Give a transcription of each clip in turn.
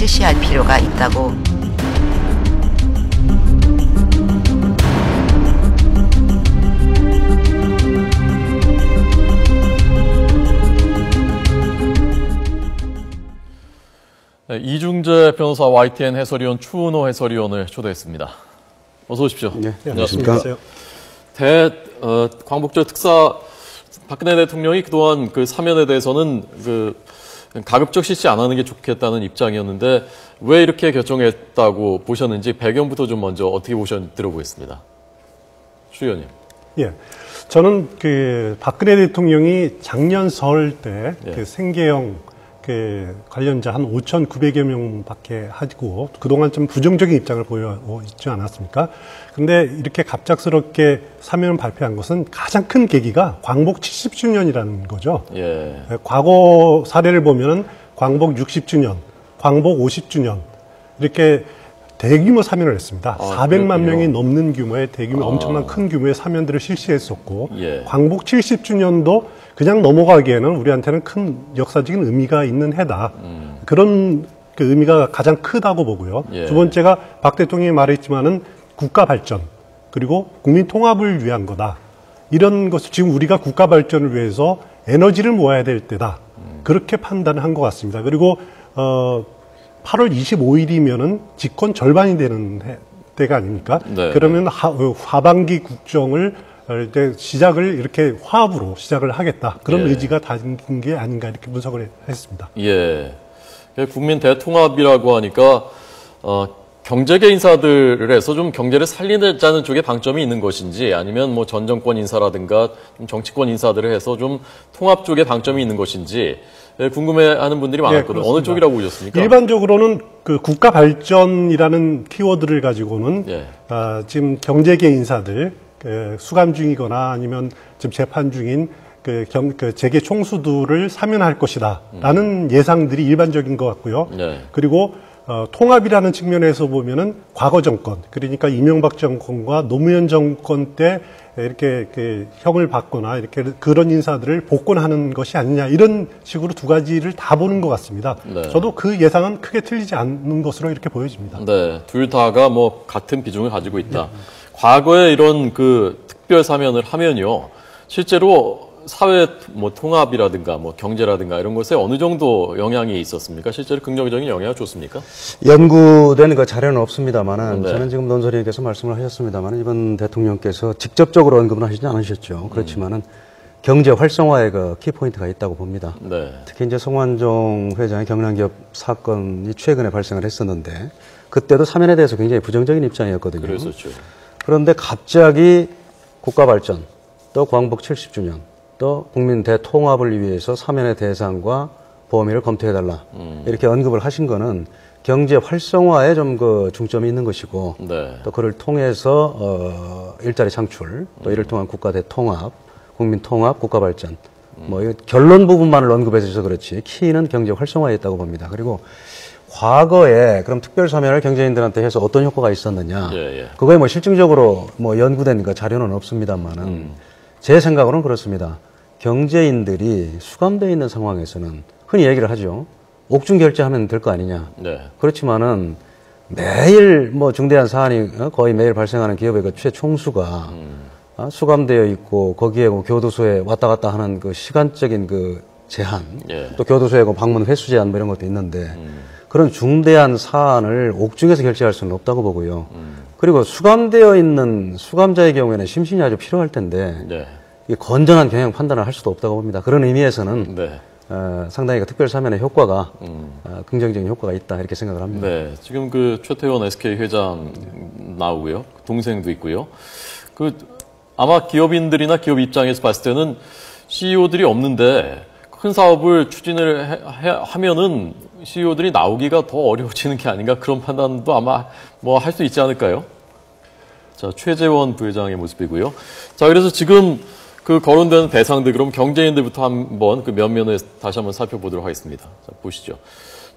실시할 필요가 있다고. 네, 이중재 변호사, YTN 해설위원 추은호 해설위원을 초대했습니다. 어서 오십시오. 네, 안녕하십니까. 광복절 특사 박근혜 대통령이 그동안 그 사면에 대해서는 가급적 실시 안 하는 게 좋겠다는 입장이었는데 왜 이렇게 결정했다고 보셨는지 배경부터 좀 먼저 어떻게 들어보겠습니다. 추 의원님. 예. 저는 박근혜 대통령이 작년 설 때 생계형 관련자 한 5,900여 명밖에 하고 그동안 좀 부정적인 입장을 보여있지 않았습니까? 근데 이렇게 갑작스럽게 사면을 발표한 것은 가장 큰 계기가 광복 70주년이라는 거죠. 예. 과거 사례를 보면은 광복 60주년, 광복 50주년 이렇게 대규모 사면을 했습니다. 400만 명이 넘는 규모의 대규모 엄청난 큰 규모의 사면들을 실시했었고 광복 70주년도 그냥 넘어가기에는 우리한테는 큰 역사적인 의미가 있는 해다. 그런 의미가 가장 크다고 보고요. 두 번째가 박 대통령이 말했지만은 국가 발전 그리고 국민 통합을 위한 거다. 이런 것을 지금 우리가 국가 발전을 위해서 에너지를 모아야 될 때다. 그렇게 판단을 한 것 같습니다. 그리고 8월 25일이면은 집권 절반이 되는 때가 아닙니까? 네. 그러면 하반기 국정을 시작을 이렇게 화합으로 시작을 하겠다. 그런 의지가 담긴 게 아닌가 이렇게 분석을 했습니다. 예. 국민 대통합이라고 하니까 경제계 인사들을 해서 좀 경제를 살리자는 쪽에 방점이 있는 것인지 아니면 뭐 전 정권 인사라든가 정치권 인사들을 해서 좀 통합 쪽에 방점이 있는 것인지 궁금해하는 분들이 많았거든요. 어느 쪽이라고 보셨습니까? 일반적으로는 국가 발전이라는 키워드를 가지고는 지금 경제계 인사들 수감 중이거나 아니면 지금 재판 중인 재계 총수들을 사면할 것이다라는 예상들이 일반적인 것 같고요. 그리고 통합이라는 측면에서 보면은 과거 정권, 그러니까 이명박 정권과 노무현 정권 때 이렇게 형을 받거나 이렇게 그런 인사들을 복권하는 것이 아니냐 이런 식으로 두 가지를 다 보는 것 같습니다. 저도 그 예상은 크게 틀리지 않는 것으로 이렇게 보여집니다. 네, 둘 다가 뭐 같은 비중을 가지고 있다. 과거에 이런 특별 사면을 하면요, 실제로 사회 통합이라든가 경제라든가 이런 것에 어느 정도 영향이 있었습니까? 실제로 긍정적인 영향을 줬습니까? 연구된 자료는 없습니다만은 저는 지금 논설위에서 말씀을 하셨습니다만은 이번 대통령께서 직접적으로 언급은 하시지 않으셨죠. 그렇지만은 경제 활성화에 키포인트가 있다고 봅니다. 특히 이제 송환종 회장의 경남기업 사건이 최근에 발생을 했었는데 그때도 사면에 대해서 굉장히 부정적인 입장이었거든요. 그랬었죠. 그런데 갑자기 국가 발전, 또 광복 70주년, 또 국민 대통합을 위해서 사면의 대상과 범위를 검토해달라. 이렇게 언급을 하신 거는 경제 활성화에 좀 중점이 있는 것이고 또 그를 통해서 일자리 창출, 또 이를 통한 국가 대통합, 국민 통합, 국가 발전. 결론 부분만을 언급해 주셔서 그렇지 키는 경제 활성화에 있다고 봅니다. 그리고 과거에 그럼 특별 사면을 경제인들한테 해서 어떤 효과가 있었느냐? 그거에 실증적으로 연구된 자료는 없습니다만은 제 생각으로는 그렇습니다. 경제인들이 수감되어 있는 상황에서는 흔히 얘기를 하죠. 옥중 결제하면 될 거 아니냐. 그렇지만은 매일 중대한 사안이 거의 매일 발생하는 기업의 최총수가 수감되어 있고 거기에 교도소에 왔다 갔다 하는 시간적인 제한, 또 교도소에 방문 횟수 제한 이런 것도 있는데 그런 중대한 사안을 옥중에서 결제할 수는 없다고 보고요. 그리고 수감되어 있는 수감자의 경우에는 심신이 아주 필요할 텐데 건전한 경영 판단을 할 수도 없다고 봅니다. 그런 의미에서는 상당히 특별 사면의 효과가 긍정적인 효과가 있다 이렇게 생각을 합니다. 네, 지금 최태원 SK 회장 나오고요, 동생도 있고요. 아마 기업인들이나 기업 입장에서 봤을 때는 CEO들이 없는데 큰 사업을 추진을 하면은 CEO들이 나오기가 더 어려워지는 게 아닌가 그런 판단도 아마 할 수 있지 않을까요? 자, 최재원 부회장의 모습이고요. 자, 그래서 지금 거론되는 대상들, 그럼 경제인들부터 한번 면면을 다시 한번 살펴보도록 하겠습니다. 자, 보시죠.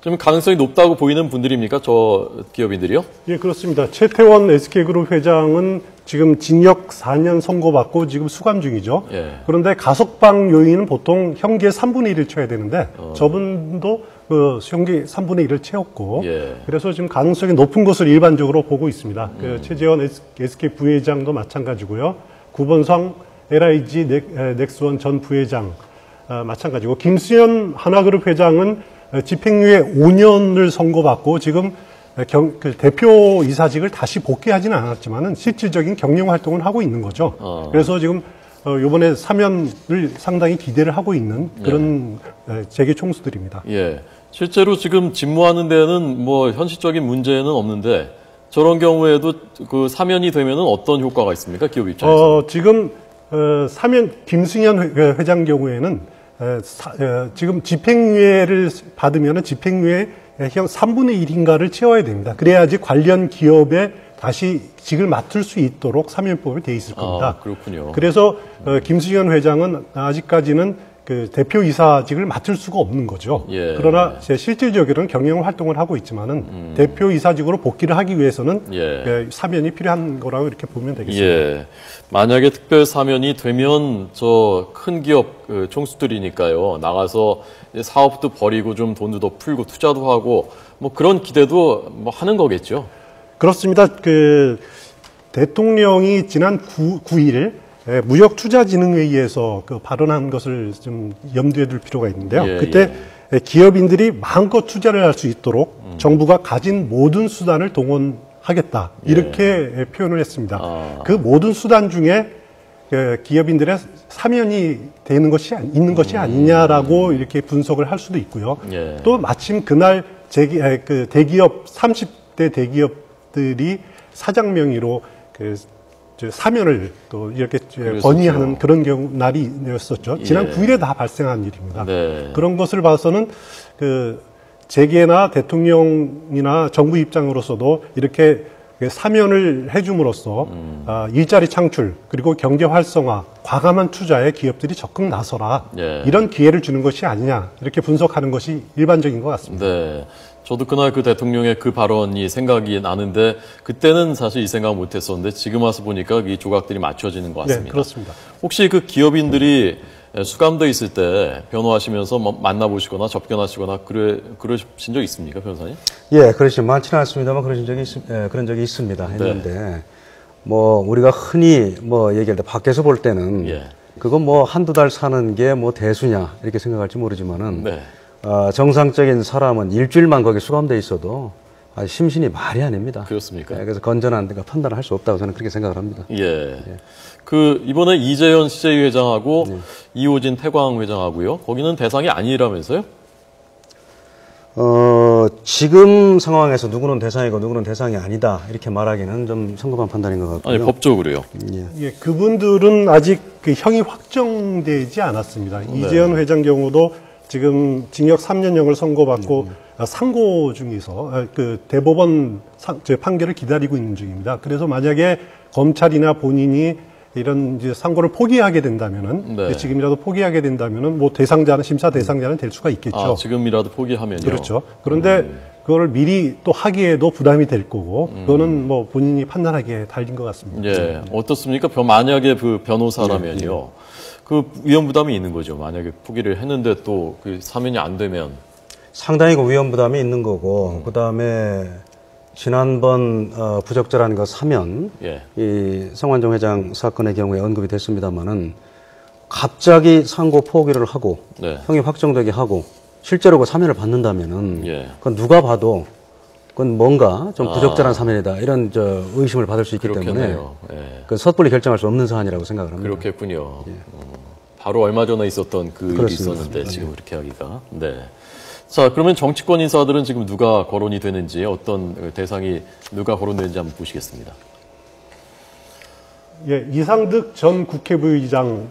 좀 가능성이 높다고 보이는 분들입니까? 저 기업인들이요? 예, 그렇습니다. 최태원 SK그룹 회장은 지금 징역 4년 선고받고 지금 수감 중이죠. 그런데 가석방 요인은 보통 형기의 3분의 1을 쳐야 되는데 저분도 그 형기 3분의 1을 채웠고 예. 그래서 지금 가능성이 높은 것을 일반적으로 보고 있습니다. 그 최재원 SK 부회장도 마찬가지고요. 구본성 LIG 넥스원 전 부회장 마찬가지고 김수현 하나그룹 회장은 집행유예 5년을 선고받고 지금 그 대표 이사직을 다시 복귀하지는 않았지만은 실질적인 경영 활동을 하고 있는 거죠. 그래서 지금 이번에 사면을 상당히 기대를 하고 있는 그런 재계 총수들입니다. 예. 실제로 지금 직무하는 데는 뭐 현실적인 문제는 없는데 저런 경우에도 그 사면이 되면은 어떤 효과가 있습니까? 기업 입장에서. 지금 사면 김승현 회장 경우에는 지금 집행유예를 받으면은 집행유예 형 3분의 1인가를 채워야 됩니다. 그래야지 관련 기업에 다시 직을 맡을 수 있도록 사면법이 돼 있을 겁니다. 그렇군요. 그래서 김승현 회장은 아직까지는 그 대표이사직을 맡을 수가 없는 거죠. 예. 그러나 실질적으로는 경영 활동을 하고 있지만은 대표이사직으로 복귀를 하기 위해서는 사면이 필요한 거라고 이렇게 보면 되겠습니다. 예. 만약에 특별 사면이 되면 저 큰 기업 총수들이니까요. 나가서 사업도 벌이고 좀 돈도 더 풀고 투자도 하고 뭐 그런 기대도 뭐 하는 거겠죠. 그렇습니다. 그 대통령이 지난 9일 무역투자진흥회의에서 그 발언한 것을 좀 염두에 둘 필요가 있는데요. 예, 그때 기업인들이 마음껏 투자를 할 수 있도록 정부가 가진 모든 수단을 동원하겠다 이렇게 표현을 했습니다. 그 모든 수단 중에 기업인들의 사면이 되는 것이 있는 것이 아니냐라고 이렇게 분석을 할 수도 있고요. 예. 또 마침 그날 그 대기업 30대 대기업들이 사장 명의로 그 사면을 또 이렇게 건의하는 그런 날이었었죠. 지난 9일에 다 발생한 일입니다. 네. 그런 것을 봐서는 그 재계나 대통령이나 정부 입장으로서도 이렇게 사면을 해줌으로써 일자리 창출 그리고 경제 활성화, 과감한 투자에 기업들이 적극 나서라 이런 기회를 주는 것이 아니냐 이렇게 분석하는 것이 일반적인 것 같습니다. 네. 저도 그날 그 대통령의 그 발언이 생각이 나는데 그때는 사실 이 생각 못했었는데 지금 와서 보니까 이 조각들이 맞춰지는 것 같습니다. 네, 그렇습니다. 혹시 그 기업인들이 수감돼 있을 때 변호하시면서 만나보시거나 접견하시거나 그러신 적 있습니까, 변호사님? 예, 그렇지만 많지는 않습니다만 그런 적이 있습니다. 했는데 뭐 우리가 흔히 뭐 얘기할 때 밖에서 볼 때는 그거 뭐 한두 달 사는 게 뭐 대수냐 이렇게 생각할지 모르지만은 정상적인 사람은 일주일만 거기 수감돼 있어도 심신이 말이 아닙니다. 그렇습니까? 그래서 건전한 판단을 할 수 없다고 저는 그렇게 생각을 합니다. 예. 그 이번에 이재현 CJ 회장하고 이호진 태광 회장하고요. 거기는 대상이 아니라면서요? 지금 상황에서 누구는 대상이고 누구는 대상이 아니다 이렇게 말하기는 좀 성급한 판단인 것 같고요. 아니 법적으로요. 예, 그분들은 아직 그 형이 확정되지 않았습니다. 이재현 회장 경우도 지금 징역 3년형을 선고받고 상고 중에서 그 대법원 판결을 기다리고 있는 중입니다. 그래서 만약에 검찰이나 본인이 이런 이제 상고를 포기하게 된다면은 지금이라도 포기하게 된다면은 뭐 대상자는 심사 대상자는 될 수가 있겠죠. 지금이라도 포기하면요. 그렇죠. 그런데 그거를 미리 또 하기에도 부담이 될 거고 그거는 뭐 본인이 판단하기에 달린 것 같습니다. 예, 어떻습니까? 만약에 그 변호사라면요. 그 위험 부담이 있는 거죠. 만약에 포기를 했는데 또 그 사면이 안 되면 상당히 그 위험 부담이 있는 거고 그다음에 지난번 부적절한 거 사면 이 성완종 회장 사건의 경우에 언급이 됐습니다마는 갑자기 상고 포기를 하고 형이 확정되게 하고 실제로 그 사면을 받는다면은 그건 누가 봐도 그건 뭔가 좀 부적절한 사면이다 이런 의심을 받을 수 있기 때문에 그 섣불리 결정할 수 없는 사안이라고 생각을 합니다. 그렇겠군요. 바로 얼마 전에 있었던 그 일이 있었는데 지금 이렇게 하기가. 네. 자, 그러면 정치권 인사들은 지금 누가 거론이 되는지 어떤 대상이 누가 거론되는지 한번 보시겠습니다. 예, 이상득 전 국회부의장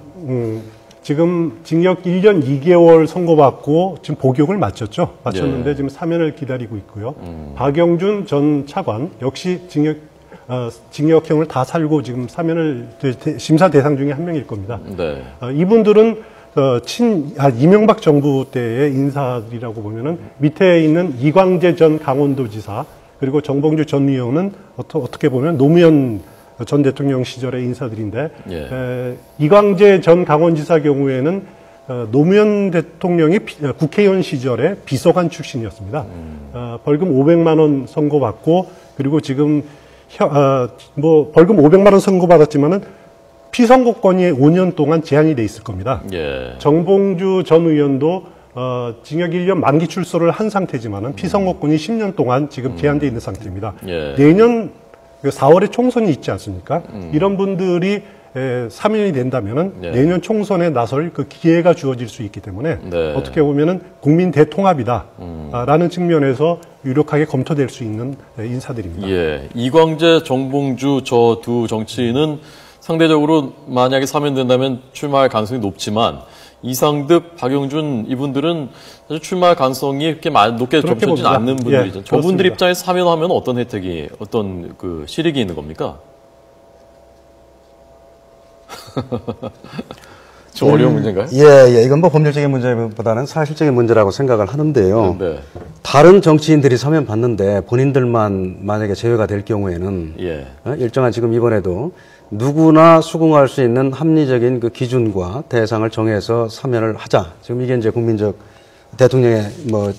지금 징역 1년 2개월 선고받고 지금 복역을 마쳤는데 지금 사면을 기다리고 있고요. 박영준 전 차관 역시 징역형을 다 살고 지금 사면을 심사 대상 중에 한 명일 겁니다. 이분들은 이명박 정부 때의 인사들이라고 보면은 밑에 있는 이광재 전 강원도지사 그리고 정봉주 전 의원은 어떻게 보면 노무현 전 대통령 시절의 인사들인데 이광재 전 강원지사 경우에는 노무현 대통령이 국회의원 시절에 비서관 출신이었습니다. 벌금 500만 원 선고받고 그리고 지금 벌금 500만 원 선고받았지만은 피선거권이 5년 동안 제한이 돼 있을 겁니다. 예. 정봉주 전 의원도 징역 1년 만기 출소를 한 상태지만은 피선거권이 10년 동안 지금 제한돼 있는 상태입니다. 예. 내년 4월에 총선이 있지 않습니까? 이런 분들이 사면이 된다면은 네. 내년 총선에 나설 그 기회가 주어질 수 있기 때문에 네. 어떻게 보면은 국민 대통합이다라는 측면에서 유력하게 검토될 수 있는 인사들입니다. 예. 이광재, 정봉주 저 두 정치인은 상대적으로 만약에 사면된다면 출마할 가능성이 높지만 이상득, 박용준 이분들은 사실 출마할 가능성이 그렇게 높게 점쳐지지 봅니다. 않는 분들이죠. 예, 저분들 그렇습니다. 입장에서 사면하면 어떤 혜택이, 어떤 그 실익이 있는 겁니까? 좀 어려운 문제인가요? 예, 이건 뭐 법률적인 문제보다는 사실적인 문제라고 생각을 하는데요. 네. 다른 정치인들이 사면 받는데 본인들만 만약에 제외가 될 경우에는 예. 일정한 지금 이번에도 누구나 수긍할 수 있는 합리적인 그 기준과 대상을 정해서 사면을 하자. 지금 이게 이제 국민적 대통령의 뭐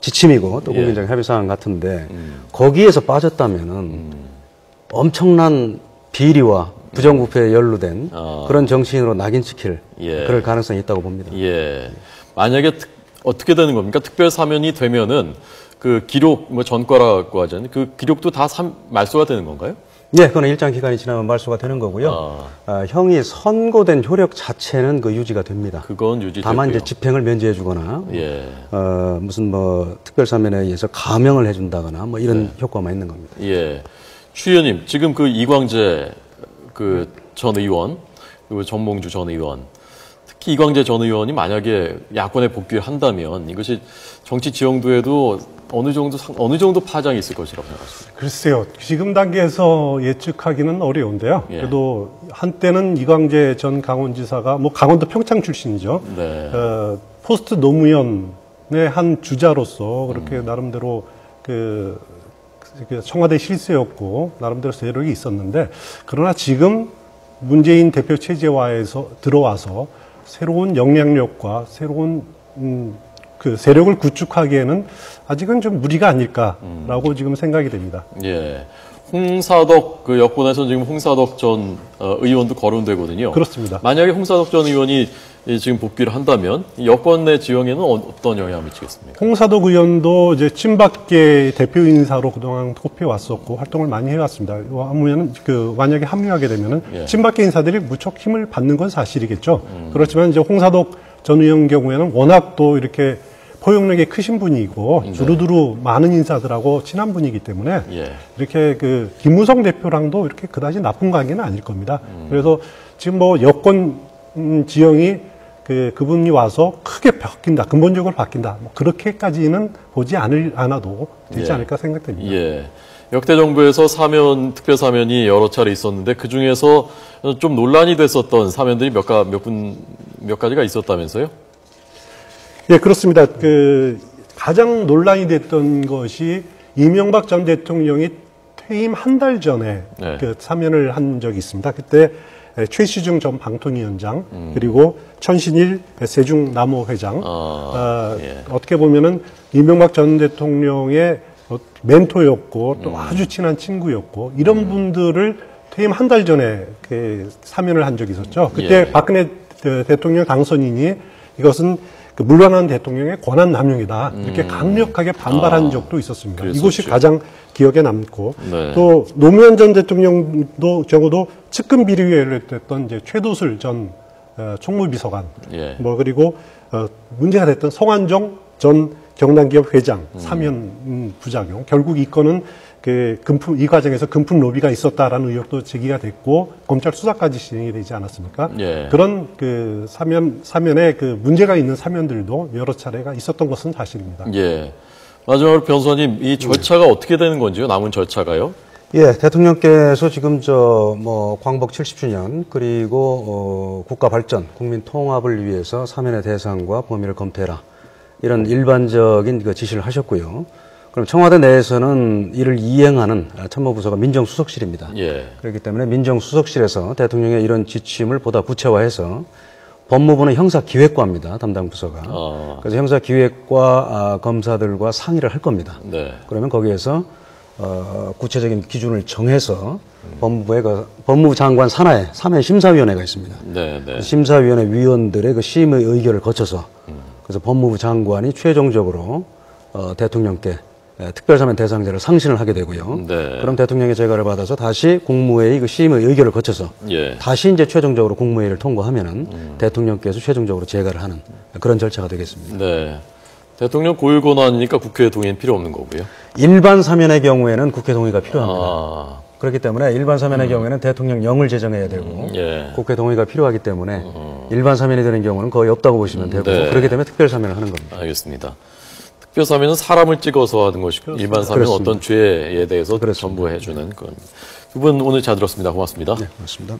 지침이고 또 국민적 협의 사항 같은데 거기에서 빠졌다면은 엄청난 비리와 부정부패에 연루된 그런 정치인으로 낙인 찍힐 그럴 가능성이 있다고 봅니다. 예. 만약에 어떻게 되는 겁니까? 특별 사면이 되면은 그 기록, 뭐 전과라고 하잖아요. 그 기록도 다 말소가 되는 건가요? 네, 그건 일정 기간이 지나면 말소가 되는 거고요. 형이 선고된 효력 자체는 그 유지가 됩니다. 그건 유지되고요. 다만 이제 집행을 면제해주거나, 예. 무슨 뭐 특별사면에 의해서 감형을 해준다거나 뭐 이런 효과만 있는 겁니다. 예. 추 의원님, 지금 그 이광재 그 전 의원, 그리고 정봉주 전 의원, 특히 이광재 전 의원이 만약에 야권에 복귀를 한다면 이것이 정치 지형도에도 어느 정도 파장이 있을 것이라고 생각하십니까? 글쎄요, 지금 단계에서 예측하기는 어려운데요. 예. 그래도 한때는 이광재 전 강원지사가 뭐 강원도 평창 출신이죠. 네. 포스트 노무현의 한 주자로서 그렇게 나름대로 그 청와대 실세였고 나름대로 세력이 있었는데 그러나 지금 문재인 대표 체제화에서 들어와서 새로운 영향력과 새로운 그 세력을 구축하기에는 아직은 좀 무리가 아닐까라고 지금 생각이 됩니다. 예. 홍사덕 그 여권에서 지금 홍사덕 전 의원도 거론되거든요. 그렇습니다. 만약에 홍사덕 전 의원이 지금 복귀를 한다면 여권 내 지형에는 어떤 영향을 미치겠습니까? 홍사덕 의원도 이제 친박계 대표 인사로 그동안 꼽혀 왔었고 활동을 많이 해왔습니다. 아무면 만약에 합류하게 되면은 친박계 인사들이 무척 힘을 받는 건 사실이겠죠. 그렇지만 이제 홍사덕 전 의원 경우에는 워낙 또 이렇게 포용력이 크신 분이고 두루두루 많은 인사들하고 친한 분이기 때문에 이렇게 그 김무성 대표랑도 이렇게 그다지 나쁜 관계는 아닐 겁니다. 그래서 지금 뭐 여권 지형이 그분이 와서 크게 바뀐다, 근본적으로 바뀐다, 뭐 그렇게까지는 보지 않아도 되지 않을까 생각됩니다. 예. 역대 정부에서 특별 사면이 여러 차례 있었는데 그 중에서 좀 논란이 됐었던 사면들이 몇 가지가 있었다면서요? 예, 그렇습니다. 가장 논란이 됐던 것이 이명박 전 대통령이 퇴임 한 달 전에 사면을 한 적이 있습니다. 그때 최시중 전 방통위원장 그리고 천신일 세종나무 회장 어떻게 보면은 이명박 전 대통령의 멘토였고 또 아주 친한 친구였고 이런 분들을 퇴임 한 달 전에 사면을 한 적이 있었죠. 그때 박근혜 대통령 당선인이 이것은 물러난 대통령의 권한 남용이다 이렇게 강력하게 반발한 적도 있었습니다. 그랬었죠. 이것이 가장 기억에 남고 네. 또 노무현 전 대통령도 적어도 측근 비리위원회를 했던 이제 최도술 전 총무비서관 뭐 그리고 문제가 됐던 성환종 전 경남기업 회장 사면 부작용 결국 이 건은 이 과정에서 금품 로비가 있었다라는 의혹도 제기가 됐고 검찰 수사까지 진행이 되지 않았습니까? 그런 사면에 문제가 있는 사면들도 여러 차례가 있었던 것은 사실입니다. 예. 마지막으로 변호사님, 이 절차가 어떻게 되는 건지요? 남은 절차가요? 예, 대통령께서 지금 광복 70주년 그리고 국가 발전, 국민 통합을 위해서 사면의 대상과 범위를 검토해라. 이런 일반적인 지시를 하셨고요. 그럼 청와대 내에서는 이를 이행하는 참모부서가 민정수석실입니다. 그렇기 때문에 민정수석실에서 대통령의 이런 지침을 보다 구체화해서 법무부는 형사기획과입니다. 담당 부서가. 그래서 형사기획과 검사들과 상의를 할 겁니다. 네. 그러면 거기에서 구체적인 기준을 정해서 법무부의 법무부 장관 산하에 사면심사위원회가 있습니다. 네, 네. 심사위원회 위원들의 그 심의 의결을 거쳐서 그래서 법무부 장관이 최종적으로 대통령께 특별사면 대상자를 상신을 하게 되고요. 네. 그럼 대통령의 재가를 받아서 다시 국무회의 그 심의 의결을 거쳐서 예. 다시 이제 최종적으로 국무회의를 통과하면은 대통령께서 최종적으로 재가를 하는 그런 절차가 되겠습니다. 네. 대통령 고유 권한이니까 국회 동의는 필요 없는 거고요. 일반 사면의 경우에는 국회 동의가 필요합니다. 아, 그렇기 때문에 일반 사면의 경우에는 대통령령을 제정해야 되고 예. 국회 동의가 필요하기 때문에 일반 사면이 되는 경우는 거의 없다고 보시면 되고 네. 그렇기 때문에 특별 사면을 하는 겁니다. 알겠습니다. 특별 사면은 사람을 찍어서 하는 것이고 일반 사면은 그렇습니다. 어떤 죄에 대해서 그렇습니다. 전부해주는 그런. 두 분 오늘 잘 들었습니다. 고맙습니다. 네, 그렇습니다.